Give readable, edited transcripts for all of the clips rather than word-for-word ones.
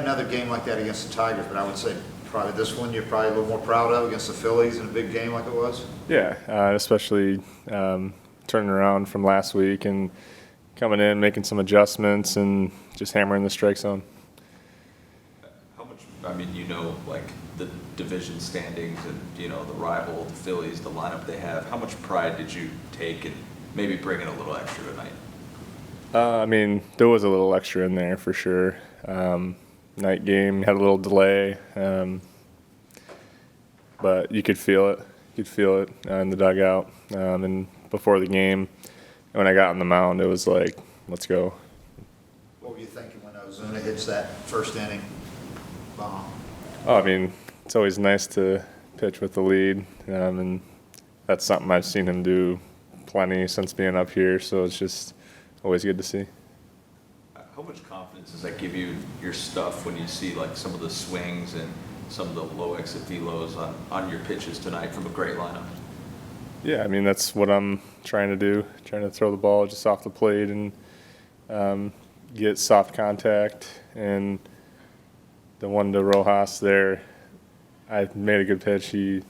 another game like that against the Tigers, but I would say probably this one you're probably a little more proud of against the Phillies in a big game like it was. Yeah, especially turning around from last week and coming in, making some adjustments, and just hammering the strike zone. How much, I mean, like the division standings and, the rival, the Phillies, the lineup they have, how much pride did you take in maybe bringing a little extra tonight? I mean, there was a little extra in there for sure. Night game had a little delay, but you could feel it. You could feel it in the dugout. And before the game, when I got on the mound, it was like, let's go. What were you thinking when Ozuna hits that first inning bomb? Oh, I mean, it's always nice to pitch with the lead, and that's something I've seen him do plenty since being up here, so it's just always good to see. How much confidence does that give you your stuff when you see like some of the swings and some of the low exit velos on your pitches tonight from a great lineup? Yeah, I mean, that's what I'm trying to do, trying to throw the ball just off the plate and get soft contact. And the one to Rojas there, I made a good pitch. He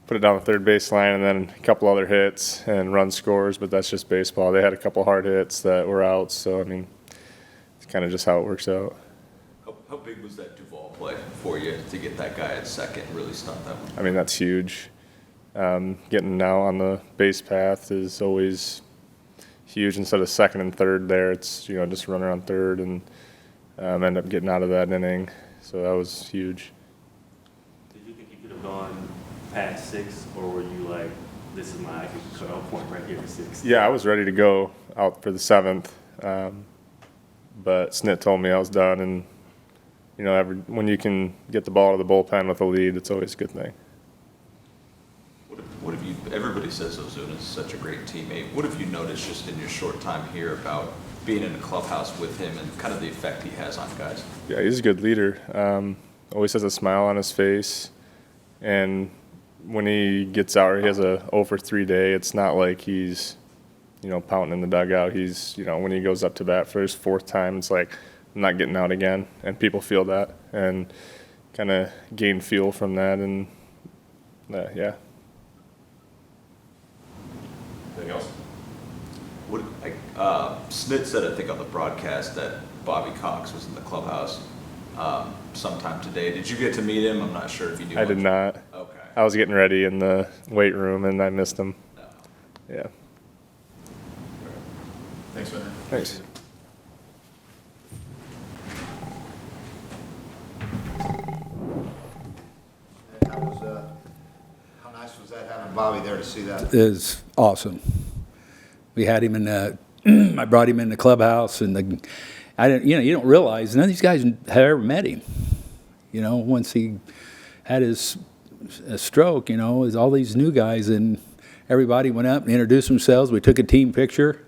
put it down the third base line, and then a couple other hits and run scores, but that's just baseball. They had a couple hard hits that were outs, so, I mean, it's kind of just how it works out. How big was that Duvall play for you to get that guy at second and really stunt that one? I mean, that's huge. Getting now on the base path is always huge. Instead of second and third there, it's, just run around third and end up getting out of that inning. So that was huge. Did you think you could have gone past 6, or were you like, this is my cutoff point right here for 6? Yeah, I was ready to go out for the 7th, but Snit told me I was done. And, when you can get the ball to the bullpen with a lead, it's always a good thing. What have you? Everybody says Ozuna is such a great teammate. What have you noticed just in your short time here about being in the clubhouse with him and kind of the effect he has on guys? Yeah, he's a good leader. Always has a smile on his face, and when he gets out, he has a 0 for 3 day. It's not like he's, pouting in the dugout. He's, when he goes up to bat for his 4th time, it's like, I'm not getting out again, and people feel that and kind of gain fuel from that, and yeah. Anything else? Snit said, I think, on the broadcast that Bobby Cox was in the clubhouse sometime today. Did you get to meet him? I'm not sure if you knew. I did not. Okay. I was getting ready in the weight room, and I missed him. No. Yeah. Thanks, man. Thanks. How nice was that having Bobby there to see that? It was awesome. We had him in the, I brought him in the clubhouse, and I didn't, you don't realize none of these guys had ever met him. Once he had his stroke, it was all these new guys, and everybody went up and introduced themselves. We took a team picture.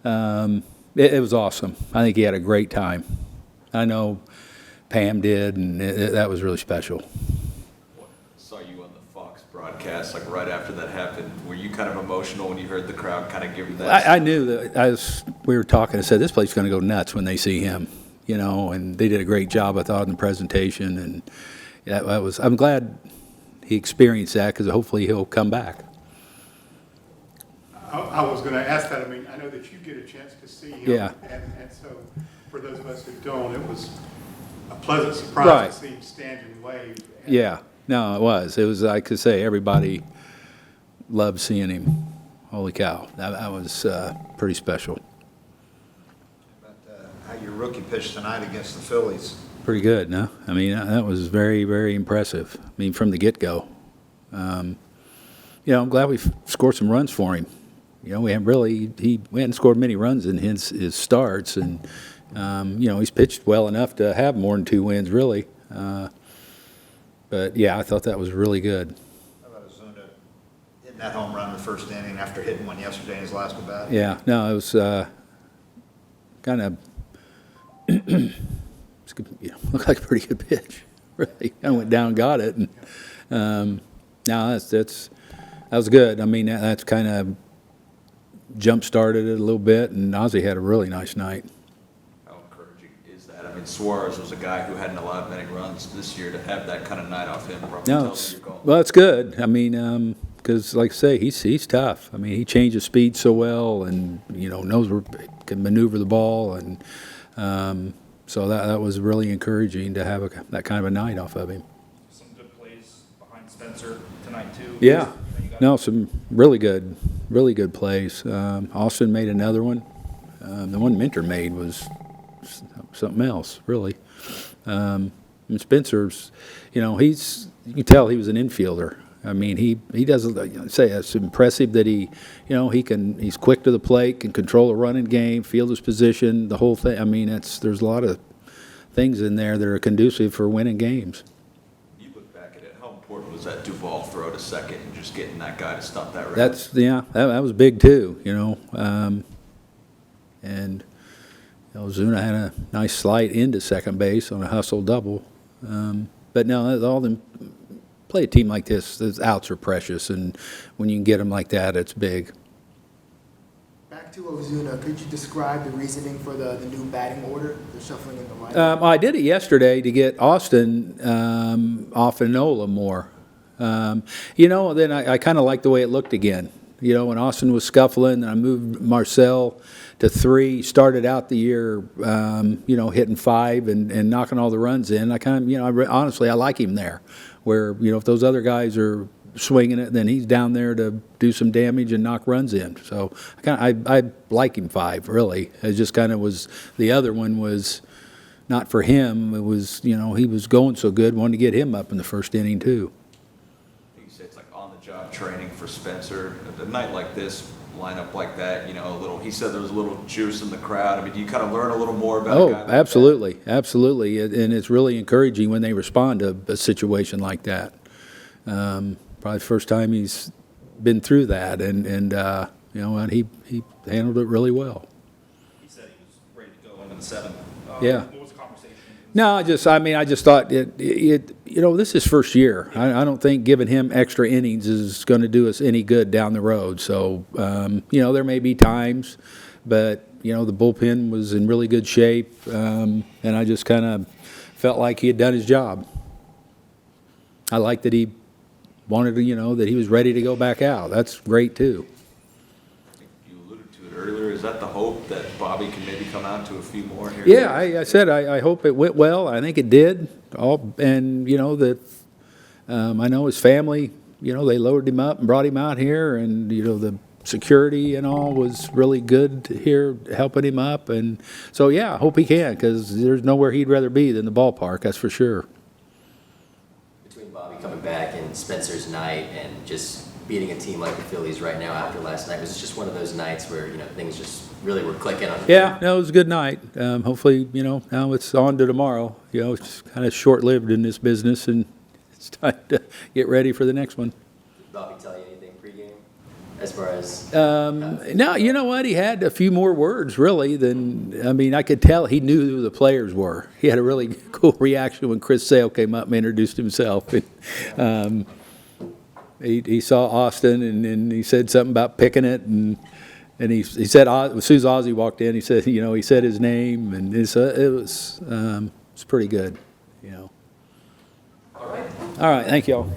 It was awesome. I think he had a great time. I know Pam did, and that was really special. Saw you on the Fox broadcast, like right after that happened. Were you kind of emotional when you heard the crowd kind of give you that? I knew that we were talking. I said, this place is going to go nuts when they see him, and they did a great job, I thought, in the presentation. And I'm glad he experienced that, because hopefully he'll come back. I was going to ask that. I mean, I know that you get a chance to see him. Yeah. And so for those of us who don't, it was a pleasant surprise Right. to see him stand and wave. Yeah. No, it was. It was, I could say, everybody loved seeing him. Holy cow. That was pretty special. About how your rookie pitched tonight against the Phillies. Pretty good, no? I mean, that was very, very impressive. I mean, from the get-go. I'm glad we scored some runs for him. We hadn't scored many runs in his starts, and he's pitched well enough to have more than 2 wins, really. But yeah, I thought that was really good. How about Ozuna hitting that home run in the first inning after hitting one yesterday in his last at bat? Yeah, no, it was kind of looked like a pretty good pitch. Really, kind of went down and got it, and no, that was good. I mean, that's kind of jump started it a little bit, and Ozzy had a really nice night. How encouraging is that? I I mean, Suarez was a guy who hadn't allowed many runs this year. To have that kind of night off him probably No, tells you you're going. well, it's good. I mean, because like I say, he's tough. I mean, he changes speed so well, and knows where can maneuver the ball, and so that was really encouraging to have that kind of a night off of him. Some good plays behind Spencer tonight too. Yeah, no, some really good plays. Austin made another one. The one Minter made was something else, really. And Spencer's, you can tell he was an infielder. I mean, he doesn't say it's impressive that he's quick to the plate, can control a running game, field his position, the whole thing. I mean, there's a lot of things in there that are conducive for winning games. You look back at it, how important was that Duvall throw to second and just getting that guy to stop that run? That was big too, and Zuna had a nice slide into second base on a hustle double. But no, all them play a team like this, those outs are precious, and when you can get them like that, it's big. Back to Ozuna, could you describe the reasoning for the new batting order, the shuffling in the lineup? I did it yesterday to get Austin off Enola more. Then I kind of liked the way it looked again. When Austin was scuffling, I moved Marcel to 3, started out the year, hitting 5 and knocking all the runs in. I kind of, honestly, I like him there. Where, if those other guys are swinging it, then he's down there to do some damage and knock runs in. So I like him 5, really. It just kind of was, the other one was not for him. It was, he was going so good, wanted to get him up in the first inning too. You say it's like on-the-job training for Spencer. A night like this, lineup like that, he said there was a little juice in the crowd. I mean, do you kind of learn a little more about a guy like absolutely, absolutely. And it's really encouraging when they respond to a situation like that. Probably the first time he's been through that, and he handled it really well. He said he was ready to go into the 7th. Yeah. What was the conversation? No, I just thought this is first year. I don't think giving him extra innings is going to do us any good down the road. So, there may be times, but, the bullpen was in really good shape, and I just kind of felt like he had done his job. I like that he wanted to, that he was ready to go back out. That's great, too. You alluded to it earlier. Is that the hope that Bobby can maybe come out to a few more here? Yeah, I said I hope it went well. I think it did. And I know his family. They loaded him up and brought him out here, and the security and all was really good here, helping him up. And so I hope he can, because there's nowhere he'd rather be than the ballpark. That's for sure. Between Bobby coming back and Spencer's night and just beating a team like the Phillies right now after last night, was it just one of those nights where things just really were clicking on? Yeah, no, it was a good night. Hopefully, now it's on to tomorrow. It's kind of short-lived in this business, and it's time to get ready for the next one. Did Bobby tell you anything pregame as far as? No, you know what? He had a few more words, really, I could tell he knew who the players were. He had a really cool reaction when Chris Sale came up and introduced himself. And, he saw Austin, and he said something about picking it, and he said, as soon as Ozzie walked in, he said, he said his name, and it was pretty good, All right, thank y'all.